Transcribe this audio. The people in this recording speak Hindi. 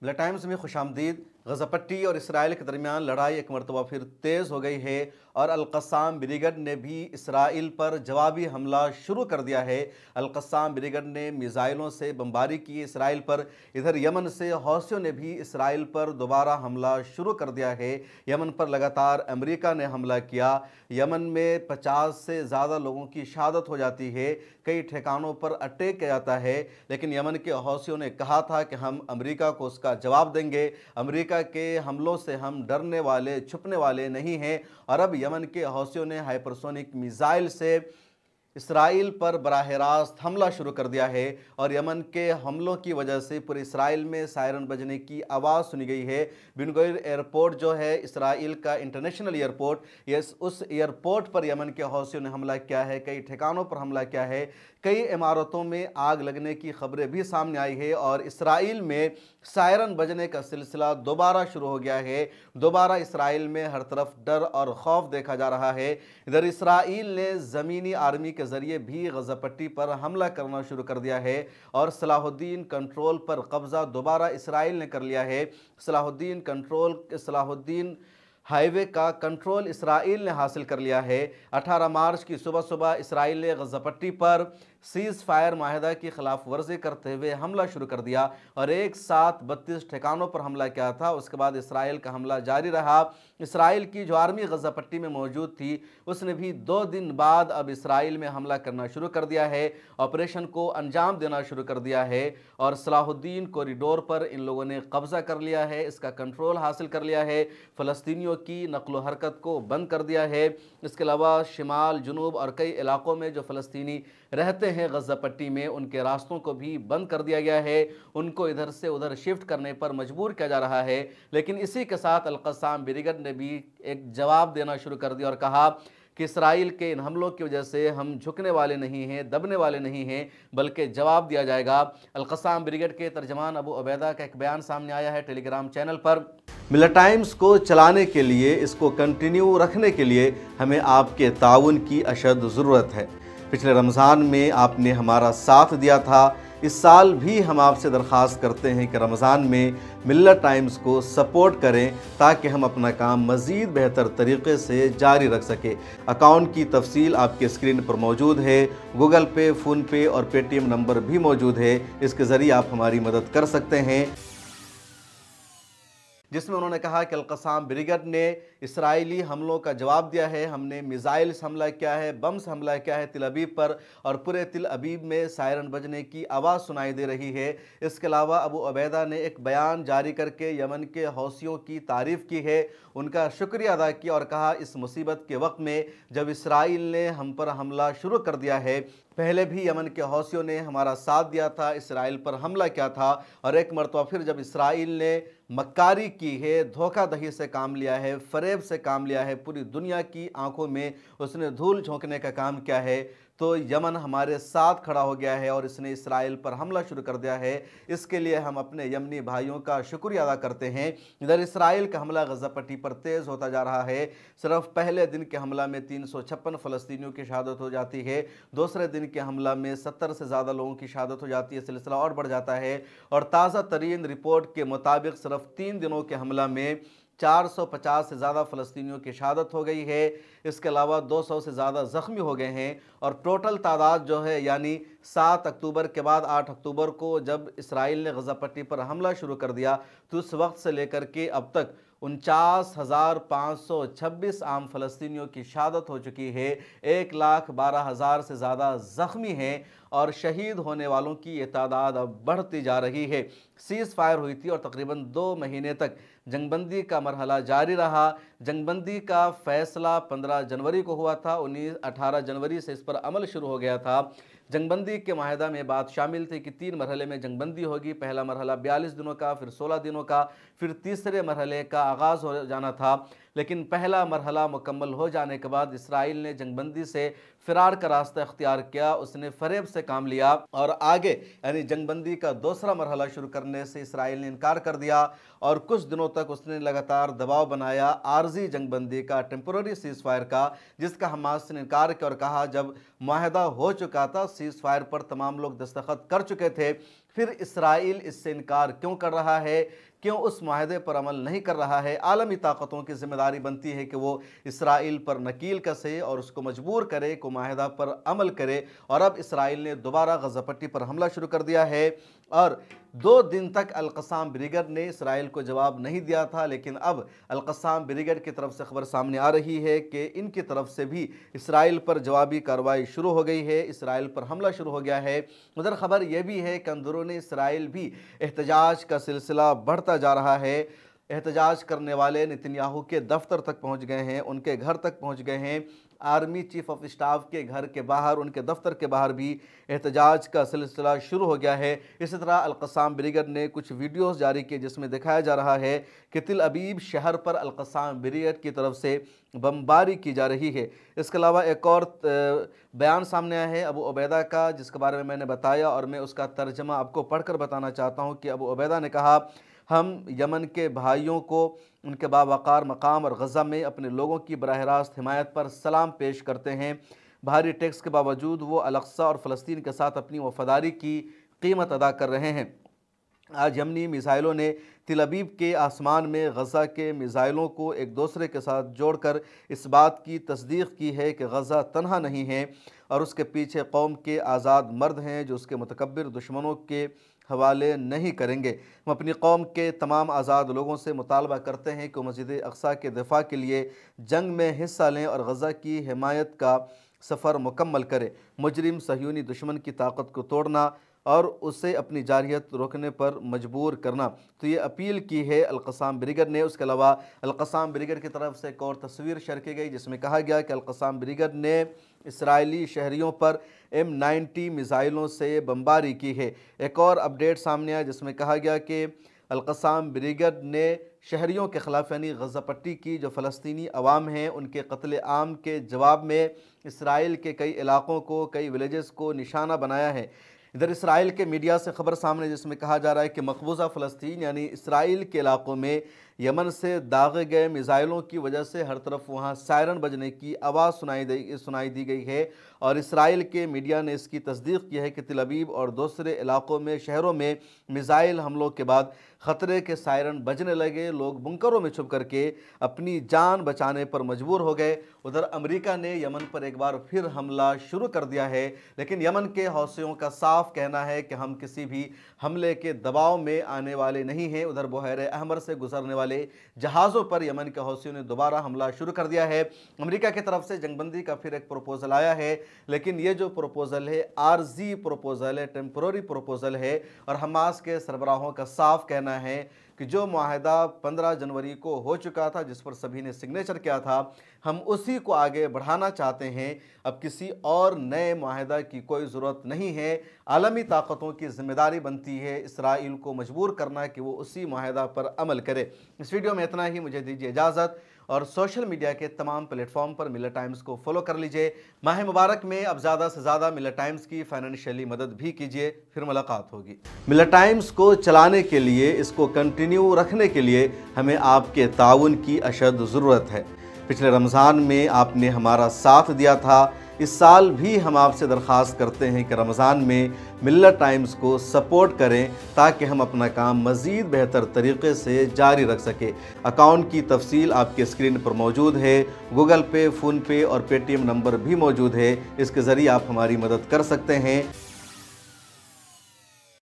मिला टाइम्स में खुशामदीद। गज़ा पट्टी और इसराइल के दरमियान लड़ाई एक मरतबा फिर तेज़ हो गई है और अल-क़स्साम ब्रिगेड ने भी इसराइल पर जवाबी हमला शुरू कर दिया है। अल-क़स्साम ब्रिगेड ने मिज़ाइलों से बमबारी की इसराइल पर। इधर यमन से हौसियों ने भी इसराइल पर दोबारा हमला शुरू कर दिया है। यमन पर लगातार अमेरिका ने हमला किया। यमन में 50 से ज़्यादा लोगों की शहादत हो जाती है। कई ठिकानों पर अटैक किया जाता है, लेकिन यमन के हौसियों ने कहा था कि हम अमेरिका को उसका जवाब देंगे। अमेरिका के हमलों से हम डरने वाले छुपने वाले नहीं हैं। और अब यमन के हौसियों ने हाइपरसोनिक मिसाइल से इसराइल पर बराह रास्त हमला शुरू कर दिया है और यमन के हमलों की वजह से पूरे इसराइल में सायरन बजने की आवाज़ सुनी गई है। बिन गुरियन एयरपोर्ट जो है इसराइल का इंटरनेशनल एयरपोर्ट, यस, उस एयरपोर्ट पर यमन के हौसियों ने हमला किया है। कई ठिकानों पर हमला किया है। कई इमारतों में आग लगने की खबरें भी सामने आई है और इसराइल में सायरन बजने का सिलसिला दोबारा शुरू हो गया है। दोबारा इसराइल में हर तरफ डर और खौफ देखा जा रहा है। इधर इसराइल ने ज़मीनी आर्मी के ज़रिए भी गज़ा पट्टी पर हमला करना शुरू कर दिया है और सलाहुद्दीन कंट्रोल पर कब्ज़ा दोबारा इसराइल ने कर लिया है। सलाहुद्दीन हाईवे का कंट्रोल इसराइल ने हासिल कर लिया है। 18 मार्च की सुबह सुबह इसराइल ने गज़ा पट्टी पर सीज़ फायर माहिदा की खिलाफ वर्जी करते हुए हमला शुरू कर दिया और एक साथ 32 ठिकानों पर हमला किया था। उसके बाद इसराइल का हमला जारी रहा। इसराइल की जो आर्मी गज़ा पट्टी में मौजूद थी उसने भी 2 दिन बाद अब इसराइल में हमला करना शुरू कर दिया है, ऑपरेशन को अंजाम देना शुरू कर दिया है और सलाहुद्दीन कॉरिडोर पर इन लोगों ने कब्ज़ा कर लिया है, इसका कंट्रोल हासिल कर लिया है, फ़लस्तीनियों की नक़्ल हरकत को बंद कर दिया है। इसके अलावा शिमाल, जुनूब और कई इलाकों में जो फ़लस्तीनी रहते हैं गज़ा पट्टी में, उनके रास्तों को भी बंद कर दिया गया है। उनको इधर से उधर शिफ्ट करने पर मजबूर किया जा रहा है। लेकिन इसी के साथ अल-क़स्साम ब्रिगेड ने भी एक जवाब देना शुरू कर दिया और कहा कि इसराइल के इन हमलों की वजह से हम झुकने वाले नहीं हैं, दबने वाले नहीं हैं, बल्कि जवाब दिया जाएगा। अल-क़स्साम ब्रिगेड के तर्जमान अबू उबैदा का एक बयान सामने आया है टेलीग्राम चैनल पर। मिला टाइम्स को चलाने के लिए, इसको कंटिन्यू रखने के लिए हमें आपके ताउन की अशद ज़रूरत है। पिछले रमज़ान में आपने हमारा साथ दिया था। इस साल भी हम आपसे दरख्वास्त करते हैं कि रमज़ान में मिल्लत टाइम्स को सपोर्ट करें ताकि हम अपना काम मज़ीद बेहतर तरीक़े से जारी रख सकें। अकाउंट की तफसील आपके स्क्रीन पर मौजूद है। गूगल पे, फ़ोन पे और पेटीएम नंबर भी मौजूद है। इसके ज़रिए आप हमारी मदद कर सकते हैं। जिसमें उन्होंने कहा कि अल-क़स्साम ब्रिगेड ने इसराइली हमलों का जवाब दिया है। हमने मिसाइल से हमला किया है, बम से हमला किया है तिल अबीब पर और पूरे तिल अबीब में सायरन बजने की आवाज़ सुनाई दे रही है। इसके अलावा अबू उबैदा ने एक बयान जारी करके यमन के हौसियों की तारीफ़ की है, उनका शुक्रिया अदा किया और कहा इस मुसीबत के वक्त में जब इसराइल ने हम पर हमला शुरू कर दिया है, पहले भी यमन के हौसियों ने हमारा साथ दिया था, इसराइल पर हमला किया था और एक मरतबा फिर जब इसराइल ने मक्कारी की है, धोखाधड़ी से काम लिया है, फरेब से काम लिया है, पूरी दुनिया की आंखों में उसने धूल झोंकने का काम किया है, तो यमन हमारे साथ खड़ा हो गया है और इसने इसराइल पर हमला शुरू कर दिया है। इसके लिए हम अपने यमनी भाइयों का शुक्रिया अदा करते हैं। इधर इसराइल का हमला गज़ा पट्टी पर तेज़ होता जा रहा है। सिर्फ पहले दिन के हमला में 356 फ़लस्तीनियों की शहादत हो जाती है। दूसरे दिन के हमला में 70 से ज़्यादा लोगों की शहादत हो जाती है। सिलसिला और बढ़ जाता है और ताज़ा तरीन रिपोर्ट के मुताबिक सिर्फ 3 दिनों के हमला में 450 से ज़्यादा फ़लस्तीनियों की शहादत हो गई है। इसके अलावा 200 से ज़्यादा ज़ख्मी हो गए हैं और टोटल तादाद जो है, यानी 7 अक्टूबर के बाद 8 अक्टूबर को जब इसराइल ने गज़ा पट्टी पर हमला शुरू कर दिया तो उस वक्त से लेकर के अब तक 49,526 आम फ़लस्तीनियों की शहादत हो चुकी है। 1,12,000 से ज़्यादा ज़ख्मी हैं और शहीद होने वालों की ये तादाद अब बढ़ती जा रही है। सीज़ फायर हुई थी और तकरीबन 2 महीने तक जंगबंदी का मरहला जारी रहा। जंगबंदी का फ़ैसला 15 जनवरी को हुआ था। 18 जनवरी से इस पर अमल शुरू हो गया था। जंगबंदी के माहिदा में बात शामिल थी कि 3 मरहले में जंगबंदी होगी। पहला मरहला 42 दिनों का, फिर 16 दिनों का, फिर तीसरे मरहले का आगाज़ हो जाना था। लेकिन पहला मरहला मुकम्मल हो जाने के बाद इसराइल ने जंगबंदी से फ़िरार का रास्ता इख्तियार किया। उसने फ़रेब से काम लिया और आगे यानी जंगबंदी का दूसरा मरहला शुरू करने से इसराइल ने इनकार कर दिया और कुछ दिनों तक उसने लगातार दबाव बनाया आर्जी जंगबंदी का, टेम्पररी सीज़ फायर का, जिसका हमास ने इनकार किया और कहा जब माहिदा हो चुका था, सीज़ फायर पर तमाम लोग दस्तखत कर चुके थे, फिर इसराइल इससे इनकार क्यों कर रहा है? क्यों उस माहदे पर अमल नहीं कर रहा है। आलमी ताकतों की जिम्मेदारी बनती है कि वो इसराइल पर नकील कसे और उसको मजबूर करे कि माहदा पर अमल करे। और अब इसराइल ने दोबारा गज़ा पट्टी पर हमला शुरू कर दिया है और 2 दिन तक अल-क़स्साम ब्रिगेड ने इसराइल को जवाब नहीं दिया था, लेकिन अब अल-क़स्साम ब्रिगेड की तरफ से खबर सामने आ रही है कि इनकी तरफ से भी इसराइल पर जवाबी कार्रवाई शुरू हो गई है, इसराइल पर हमला शुरू हो गया है। उधर खबर यह भी है कि अंदरूनी इसराइल भी एहतजाज का सिलसिला बढ़ता जा रहा है। एहतजाज करने वाले नेतन्याहू के दफ्तर तक पहुँच गए हैं, उनके घर तक पहुँच गए हैं। आर्मी चीफ ऑफ स्टाफ के घर के बाहर, उनके दफ्तर के बाहर भी एहतजाज का सिलसिला शुरू हो गया है। इसी तरह अल-क़स्साम ब्रिगेड ने कुछ वीडियोस जारी किए जिसमें दिखाया जा रहा है कि तिल अबीब शहर पर अल-क़स्साम ब्रिगेड की तरफ से बमबारी की जा रही है। इसके अलावा एक और बयान सामने आया है अबू उबैदा का, जिसके बारे में मैंने बताया और मैं उसका तर्जमा आपको पढ़कर बताना चाहता हूँ कि अबू उबैदा ने कहा, हम यमन के भाइयों को उनके बावकार मकाम और गज़ा में अपने लोगों की बराह रास्त हिमायत पर सलाम पेश करते हैं। भारी टैक्स के बावजूद वो अल-अक़सा और फ़लस्तीन के साथ अपनी वफ़ादारी की कीमत अदा कर रहे हैं। आज यमनी मिसाइलों ने तिल अबीब के आसमान में गज़ा के मिसाइलों को एक दूसरे के साथ जोड़कर इस बात की तस्दीक की है कि गज़ा तन्हा नहीं है और उसके पीछे कौम के आज़ाद मर्द हैं जो उसके मुतकब्बिर दुश्मनों के हवाले नहीं करेंगे। हम अपनी कौम के तमाम आज़ाद लोगों से मुतालबा करते हैं कि मस्जिद अक़सा के दिफा के लिए जंग में हिस्सा लें और गज़ा की हिमायत का सफ़र मुकम्मल करें। मुजरिम सह्यूनी दुश्मन की ताकत को तोड़ना और उसे अपनी जारियत रोकने पर मजबूर करना। तो ये अपील की है अल-क़स्साम ब्रिगेड ने। उसके अलावा अल-क़स्साम ब्रिगेड की तरफ से एक और तस्वीर शेयर की गई जिसमें कहा गया कि अल-क़स्साम ब्रिगेड ने इसराइली शहरियों पर M90 मिसाइलों से बमबारी की है। एक और अपडेट सामने आया जिसमें कहा गया कि अल-क़स्साम ब्रिगेड ने शहरियों के ख़िलाफ़ यानी गज़ा पट्टी की जो फ़लस्तीनी अवाम हैं उनके कत्ल आम के जवाब में इसराइल के कई इलाक़ों को, कई विलेजेस को निशाना बनाया है। इधर इसराइल के मीडिया से खबर सामने जिसमें कहा जा रहा है कि मकबूजा फ़लस्तीन यानी इसराइल के इलाक़ों में यमन से दागे गए मिसाइलों की वजह से हर तरफ वहाँ सायरन बजने की आवाज़ सुनाई दी गई है और इसराइल के मीडिया ने इसकी तस्दीक की है कि तिल अबीब और दूसरे इलाक़ों में शहरों में मिसाइल हमलों के बाद ख़तरे के सायरन बजने लगे। लोग बुंकरों में छुप करके अपनी जान बचाने पर मजबूर हो गए। उधर अमेरिका ने यमन पर एक बार फिर हमला शुरू कर दिया है, लेकिन यमन के हौसियों का साफ कहना है कि हम किसी भी हमले के दबाव में आने वाले नहीं हैं। उधर बहर अहमर से गुजरने वाले जहाज़ों पर यमन के हौसियों ने दोबारा हमला शुरू कर दिया है। अमेरिका की तरफ से जंगबंदी का फिर एक प्रपोजल आया है, लेकिन ये जो प्रपोजल है आर्जी प्रपोजल है, टेम्पररी प्रपोजल है और हमास के सरबराहों का साफ कहना है कि जो मुआहदा 15 जनवरी को हो चुका था, जिस पर सभी ने सिग्नेचर किया था, हम उसी को आगे बढ़ाना चाहते हैं। अब किसी और नए मुआहदा की कोई ज़रूरत नहीं है। आलमी ताकतों की जिम्मेदारी बनती है इसराइल को मजबूर करना कि वो उसी मुआहदा पर अमल करे। इस वीडियो में इतना ही, मुझे दीजिए इजाज़त और सोशल मीडिया के तमाम प्लेटफॉर्म पर मिलत टाइम्स को फॉलो कर लीजिए। माह मुबारक में अब ज़्यादा से ज़्यादा मिलत टाइम्स की फाइनेंशियली मदद भी कीजिए। फिर मुलाकात होगी। मिलत टाइम्स को चलाने के लिए, इसको कंटिन्यू रखने के लिए हमें आपके ताउन की अशद ज़रूरत है। पिछले रमज़ान में आपने हमारा साथ दिया था, इस साल भी हम आपसे दरख्वास्त करते हैं कि रमज़ान में मिलत टाइम्स को सपोर्ट करें ताकि हम अपना काम मज़ीद बेहतर तरीक़े से जारी रख सकें। अकाउंट की तफसील आपके स्क्रीन पर मौजूद है। गूगल पे, फ़ोन पे और पेटीएम नंबर भी मौजूद है। इसके ज़रिए आप हमारी मदद कर सकते हैं।